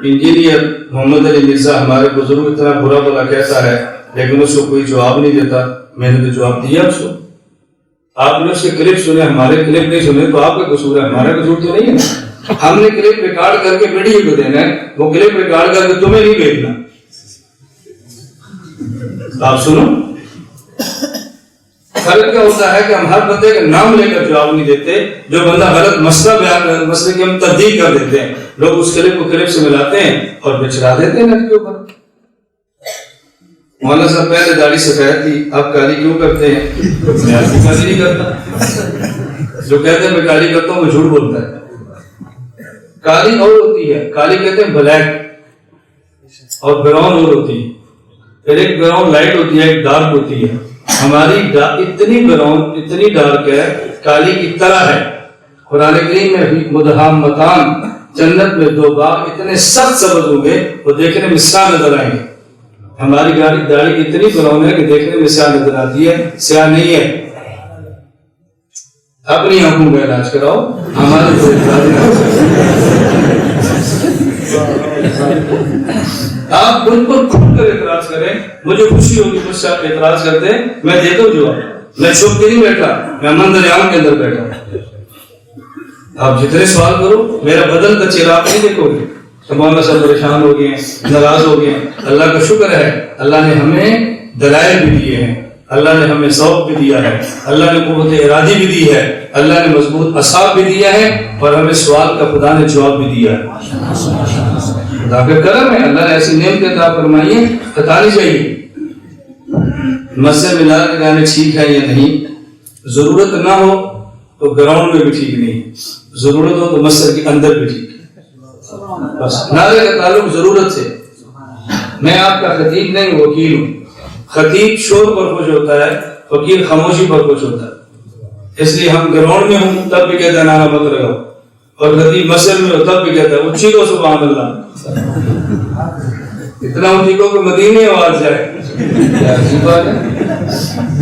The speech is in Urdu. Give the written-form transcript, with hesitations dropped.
انجینئر محمد علی مرزا ہمارے بزرگ اتنا برا بلا کہتا ہے لیکن اس کو کوئی جواب نہیں دیتا. میں نے تو جواب دیا اس کو. آپ نے اس کے کلپ سنے, ہمارے کلپ نہیں سنے, تو آپ کا قصور ہے, ہمارا قصور تو نہیں ہے. ہم نے کلپ ریکارڈ کر کے ویڈیو کو دینا ہے, وہ کلپ ریکارڈ کر کے تمہیں نہیں بھیجنا. آپ سنو, فرق کیا ہوتا ہے کہ ہم ہر بندے کا نام لے کر جواب نہیں دیتے. جو بندہ غلط مسئلہ بیان کر, مسئلے کی ہم تردید کر دیتے ہیں, لوگ اس کلپ کو کلپ سے ملاتے ہیں اور بچھڑا دیتے ہیں نیٹ کے اوپر. مولانا صاحب پہلے داڑھی سفید تھی, آپ کالی کیوں کرتے ہیں؟ میں آپ کو کالی نہیں کرتا. جو کہتے ہیں میں کالی کرتا ہوں وہ جھوٹ بولتا ہے. کالی اور ہوتی ہے, کالی کہتے ہیں بلیک, اور براؤن اور ہوتی ہے. پھر ایک براؤن لائٹ ہوتی ہے, ایک ڈارک ہوتی ہے. ہماری اتنی براؤن اتنی ڈارک ہے, کالی کی طرح ہے. قرآن کریم میں مدہامتان, جنت میں دو باغ اتنے سخت سبز ہوں گے وہ دیکھنے میں سیاہ نظر آئیں گے. ہماری داڑھی اتنی براؤن ہے کہ دیکھنے میں سیاہ نظر آتی ہے, سیاہ نہیں ہے. اپنی آنکھوں کا علاج کراؤ, ہمارے آپ بالکل کھل کر اعتراض کریں. مجھے خوشی ہوگی مجھ سے آپ اعتراض کرتے ہیں, میں دیتا ہوں جواب. میں چھپ کے نہیں بیٹھا, میں منظر عام کے اندر بیٹھا ہوں. آپ جتنے سوال کرو, میرا بدن کا چہرہ آپ نہیں دیکھو گے. مولانا صاحب پریشان ہو گئے ہیں, ناراض ہو گئے ہیں. اللہ کا شکر ہے, اللہ نے ہمیں دلائل بھی دیے ہیں, اللہ نے ہمیں ذوق بھی دیا ہے, اللہ نے قوت ارادی بھی دی ہے, اللہ نے مضبوط اعصاب بھی دیا ہے, اور ہمیں سوال کا خدا نے جواب بھی دیا ہے. خدا کا کرم ہے, اللہ نے ایسی نعمتیں عطا فرمائی ہیں, بتانی چاہیے. مسجد میں لا کے جانے ٹھیک ہے یا نہیں, ضرورت نہ ہو تو گراؤنڈ میں بھی ٹھیک نہیں, ضرورت ہو تو مسجد کے اندر بھی ٹھیک ہے. بس نعرے کا تعلق ضرورت سے. میں آپ کا خطیب نہیں, وکیل ہوں. خطیب شور پر خوش ہوتا ہے, وکیل خاموشی پر خوش ہوتا ہے. اس لیے ہم گراؤنڈ میں ہوں تب بھی کہتے ہیں نعرہ مت لگاؤ, اور خطیب مسجد میں ہو تب بھی کہتا ہے اونچی کو سبحان اللہ. اتنا اونچی کو کہ مدینے آواز جائے. کیا عجیب بات ہے.